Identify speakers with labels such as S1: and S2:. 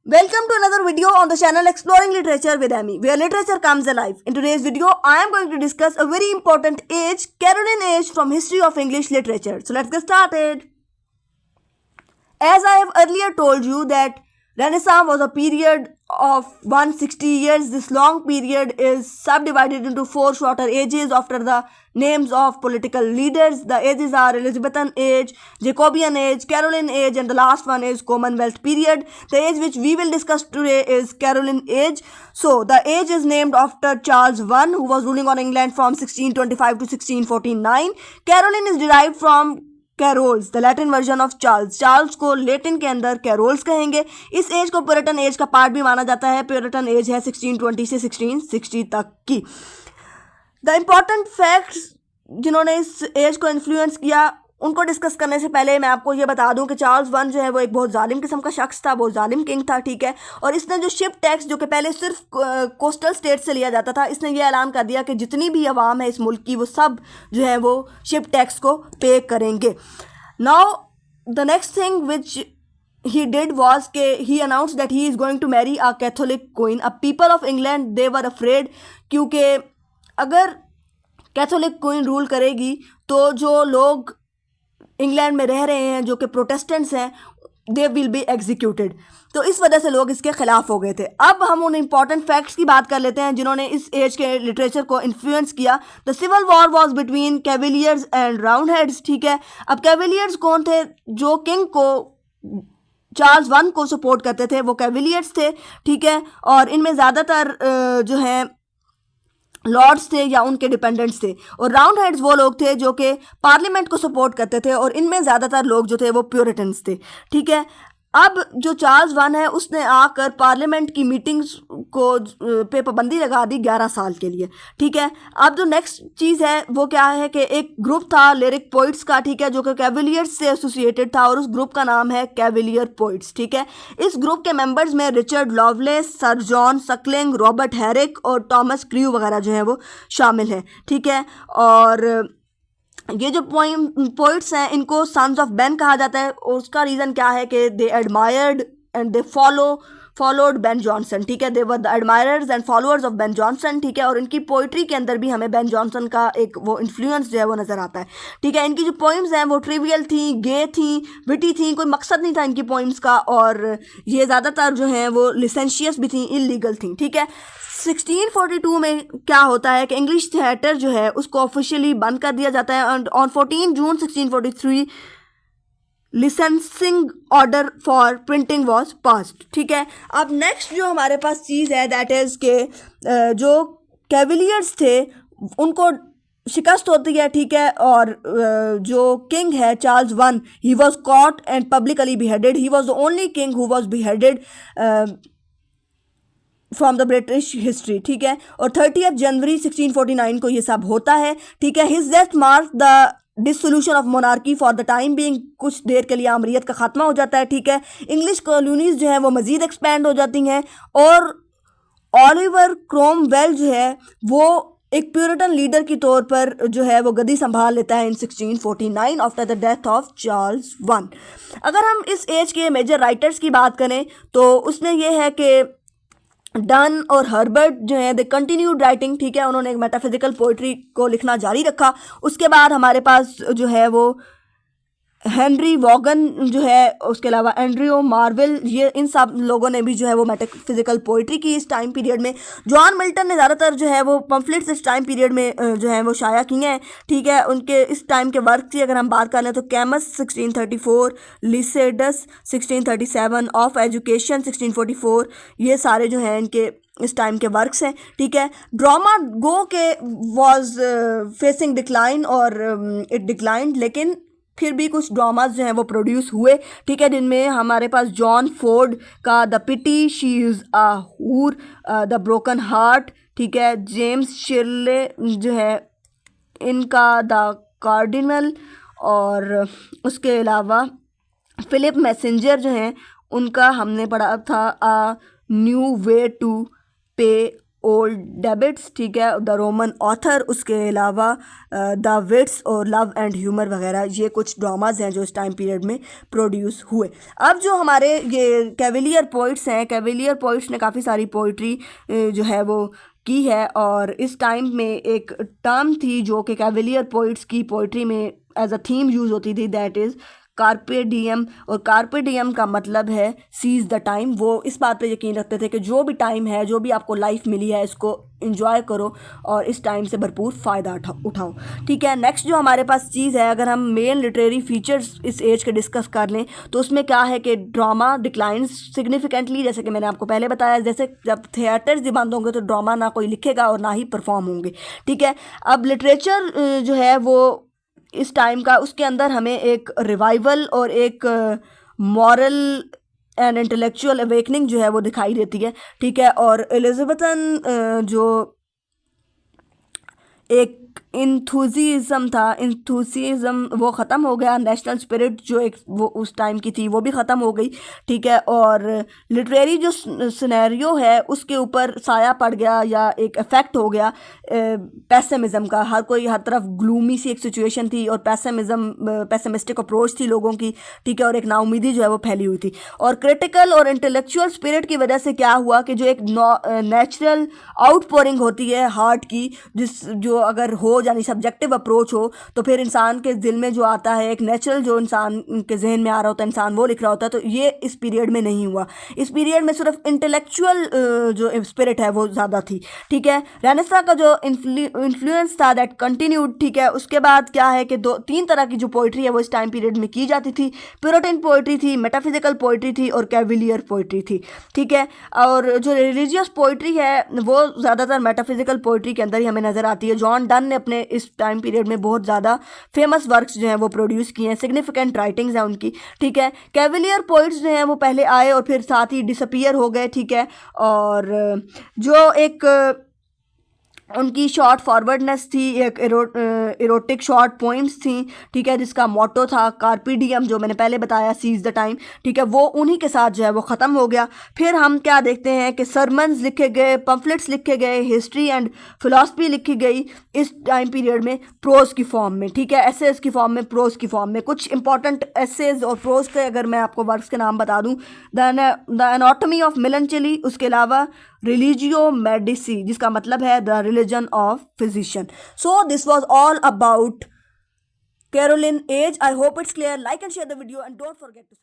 S1: Welcome to another video on the channel Exploring Literature with Amy, where literature comes alive. In today's video, I am going to discuss a very important age, Caroline age from History of English Literature. So let's get started. As I have earlier told you that Renaissance was a period of 160 years. This long period is subdivided into 4 shorter ages after the names of political leaders. The ages are Elizabethan age, Jacobean age, Caroline age, and the last one is Commonwealth period. The age which we will discuss today is Caroline age. So the age is named after Charles I, who was ruling on England from 1625 to 1649. Caroline is derived from Carolus, the Latin version of Charles. Charles को Latin के अंदर carols कहेंगे. इस as को Puritan as का part भी माना जाता है. प्यूरिटन एज है 1620 से 1660 तक की. द इम्पॉर्टेंट फैक्ट्स जिन्होंने इस एज को इन्फ्लुएंस किया, उनको डिस्कस करने से पहले मैं आपको ये बता दूं कि चार्ल्स वन जो है वो एक बहुत जालिम किस्म का शख्स था, बहुत जालिम किंग था, ठीक है. और इसने जो शिप टैक्स जो कि पहले सिर्फ कोस्टल स्टेट से लिया जाता था, इसने ये ऐलान कर दिया कि जितनी भी आवाम है इस मुल्क की वो सब जो है वो शिप टैक्स को पे करेंगे. Now the next thing which he did was कि he announced that he is going to marry a Catholic queen. अब people of England they were afraid, क्योंकि अगर कैथोलिक क्वीन रूल करेगी तो जो लोग इंग्लैंड में रह रहे हैं जो कि प्रोटेस्टेंट्स हैं, दे विल बी एग्जीक्यूटेड. तो इस वजह से लोग इसके खिलाफ हो गए थे. अब हम उन इंपॉर्टेंट फैक्ट्स की बात कर लेते हैं जिन्होंने इस एज के लिटरेचर को इन्फ्लुएंस किया. The civil war was between Cavaliers and Roundheads, ठीक है. अब कैवेलियर्स कौन थे? जो किंग को चार्ल्स वन को सपोर्ट करते थे वो कैवेलियर्स थे, ठीक है. और इनमें ज़्यादातर जो है लॉर्ड्स थे या उनके डिपेंडेंट्स थे. और राउंड हेड्स वो लोग थे जो कि पार्लियामेंट को सपोर्ट करते थे, और इनमें ज़्यादातर लोग जो थे वो प्यूरिटन्स थे, ठीक है. अब जो चार्ल्स वन है उसने आकर पार्लियामेंट की मीटिंग्स को पे पाबंदी लगा दी 11 साल के लिए, ठीक है. अब जो नेक्स्ट चीज़ है वो क्या है कि एक ग्रुप था लिरिक पोइट्स का, ठीक है, जो कि कैवेलियर्स से एसोसिएटेड था, और उस ग्रुप का नाम है कैवेलियर पोइट्स, ठीक है. इस ग्रुप के मेंबर्स में Richard loveless, sir John Suckling, Robert Herrick और थॉमस क्रू वगैरह जो है वो शामिल हैं, ठीक है. और ये जो पोइट्स हैं इनको सन्स ऑफ बेन कहा जाता है, और उसका रीज़न क्या है कि they admired and they followed Ben Jonson, ठीक है. They were the admirers and followers of Ben Jonson, ठीक है. और इनकी पोइट्री के अंदर भी हमें बेन जॉनसन का एक वो इन्फ्लुएंस जो है वो नज़र आता है, ठीक है. इनकी जो पोइम्स हैं वो ट्रिवियल थी, गे थी, विटी थी, कोई मकसद नहीं था इनकी पोइम्स का, और ये ज़्यादातर जो हैं वो लिसेंशियस भी थी, इलीगल थी, ठीक है. 1642 में क्या होता है कि इंग्लिश थिएटर जो है उसको ऑफिशियली बंद कर दिया जाता है. And on 14 June 1643 licensing order for printing was passed, ठीक है. अब नेक्स्ट जो हमारे पास चीज़ है दैट इज़ के जो कैवेलियर्स थे उनको शिकस्त होती है, ठीक है. और जो किंग है Charles one, he was caught and publicly beheaded. He was the only king who was beheaded from the British history, ठीक है. और 30 जनवरी 1649 को ये सब होता है, ठीक है. His death mark the dissolution of monarchy for the time being. कुछ देर के लिए अमरीत का खात्मा हो जाता है, ठीक है. इंग्लिश कॉलोनीज जो है वो मज़ीद एक्सपेंड हो जाती हैं, और ओलिवर क्रोमवेल जो है वो एक प्यूरिटन लीडर के तौर पर जो है वो गद्दी संभाल लेता है इन 1649 after the death of Charles one. अगर हम इस एज के मेजर राइटर्स की बात करें तो उसमें यह है कि डन और हर्बर्ट जो है दे कंटिन्यूड राइटिंग, ठीक है. उन्होंने एक मेटाफिजिकल पोइट्री को लिखना जारी रखा. उसके बाद हमारे पास जो है वो हेनरी वॉगन जो है, उसके अलावा एंड्रियो मार्वेल, ये इन सब लोगों ने भी जो है वो मेटाफिजिकल पोइट्री की इस टाइम पीरियड में. जॉन मिल्टन ने ज़्यादातर जो है वो पम्फलेट्स इस टाइम पीरियड में जो है वो शाया किए हैं, ठीक है. उनके इस टाइम के वर्क की अगर हम बात कर लें तो कैमस 1634, लिसेडस 1637, ऑफ एजुकेशन 1644, ये सारे जो हैं इनके इस टाइम के वर्क्स हैं, ठीक है. ड्रामा गो के वॉज फेसिंग डिक्लाइन और इट डिक्लाइंड, लेकिन फिर भी कुछ ड्रामाज जो हैं वो प्रोड्यूस हुए, ठीक है, जिनमें हमारे पास जॉन फोर्ड का the pity, she is a whore, the broken heart, ठीक है. जेम्स शिरले जो है इनका द कार्डिनल, और उसके अलावा फिलिप मैसेंजर जो हैं उनका हमने पढ़ा था अ न्यू वे टू पे ओल्ड डेबिट्स, ठीक है, द रोमन ऑथर, उसके अलावा द विट्स और लव एंड ह्यूमर वगैरह, ये कुछ ड्रामाज हैं जो इस टाइम पीरियड में प्रोड्यूस हुए। अब जो हमारे ये कैवेलियर पोइट्स हैं, कैवेलियर पोइट्स ने काफ़ी सारी पोइट्री जो है वो की है, और इस टाइम में एक टर्म थी जो कि कैवेलियर पोइट्स की पोइट्री में एज अ थीम यूज़ होती थी, दैट इज़ कार्पे डियम। और कार्पे डियम का मतलब है सीज द टाइम। वो इस बात पे यकीन रखते थे कि जो भी टाइम है, जो भी आपको लाइफ मिली है, इसको इंजॉय करो और इस टाइम से भरपूर फ़ायदा उठाओ, ठीक है। नेक्स्ट जो हमारे पास चीज़ है, अगर हम मेन लिटरेरी फीचर्स इस एज के डिस्कस कर लें तो उसमें क्या है कि ड्रामा डिक्लाइंस सिग्निफिकेंटली, जैसे कि मैंने आपको पहले बताया, जैसे जब थिएटर्स भी बंद होंगे तो ड्रामा ना कोई लिखेगा और ना ही परफॉर्म होंगे, ठीक है। अब लिटरेचर जो है वो इस टाइम का, उसके अंदर हमें एक रिवाइवल और एक मॉरल एंड इंटेलेक्चुअल अवेकनिंग जो है वो दिखाई देती है, ठीक है। और एलिजाबेथन जो एक इंथुजिज्म था, इंथुसिज्म वो ख़त्म हो गया। नेशनल स्पिरिट जो एक वो उस टाइम की थी वो भी ख़त्म हो गई, ठीक है। और लिटरेरी जो सिनेरियो है उसके ऊपर साया पड़ गया या एक इफ़ेक्ट हो गया पेसिमिज़म का। हर कोई हर तरफ ग्लूमी सी एक सिचुएशन थी और पेसिमिस्टिक अप्रोच थी लोगों की, ठीक है, और एक नाउमीदी जो है वो फैली हुई थी। और क्रिटिकल और इंटेलेक्चुअल स्पिरिट की वजह से क्या हुआ कि जो एक नेचुरल आउटपोरिंग होती है हार्ट की, जो अगर हो यानी सब्जेक्टिव अप्रोच हो, तो फिर इंसान के दिल में जो आता है एक नेचुरल, जो इंसान के जहन में आ रहा होता है, इंसान वो लिख रहा होता है। तो ये इस पीरियड में नहीं हुआ। इस पीरियड में सिर्फ इंटेलेक्चुअल जो स्पिरिट है वो ज़्यादा थी, ठीक है। रेनेसां का जो इन्फ्लुएंस था दैट कंटिन्यूड, ठीक है। उसके बाद क्या है कि तीन तरह की जो पोइट्री है वो इस टाइम पीरियड में की जाती थी। प्यूरिटन पोइट्री थी, मेटाफिजिकल पोइट्री थी और कैविलियर पोइट्री थी, ठीक है। और जो रिलीजियस पोइट्री है वो ज़्यादातर मेटाफिजिकल पोइट्री के अंदर ही हमें नज़र आती है। जॉन डन ने अपने इस टाइम पीरियड में बहुत ज़्यादा फेमस वर्क्स जो हैं वो प्रोड्यूस किए हैं, सिग्निफिकेंट राइटिंग्स हैं उनकी, ठीक है। कैविलियर पोइट्स जो हैं वो पहले आए और फिर साथ ही डिसअपीयर हो गए, ठीक है। और जो एक उनकी शॉर्ट फॉरवर्डनेस थी, एक इरोटिक शॉर्ट पोइम्स थी, ठीक है, जिसका मोटो था कार्पीडियम, जो मैंने पहले बताया, सीज द टाइम, ठीक है। वो उन्हीं के साथ जो है वो ख़त्म हो गया। फिर हम क्या देखते हैं कि सरमन्स लिखे गए, पम्फलेट्स लिखे गए, हिस्ट्री एंड फिलॉसफी लिखी गई इस टाइम पीरियड में प्रोज की फॉर्म में, ठीक है, एसेज की फॉर्म में, प्रोज की फॉर्म में। कुछ इंपॉर्टेंट एसेज और प्रोज के अगर मैं आपको वर्क्स के नाम बता दूँ, द एनाटॉमी ऑफ मेलनचली, उसके अलावा रिलीजियो मेडिसी, जिसका मतलब है the religion of physician. So this was all about Caroline age. I hope it's clear. Like and share the video and don't forget to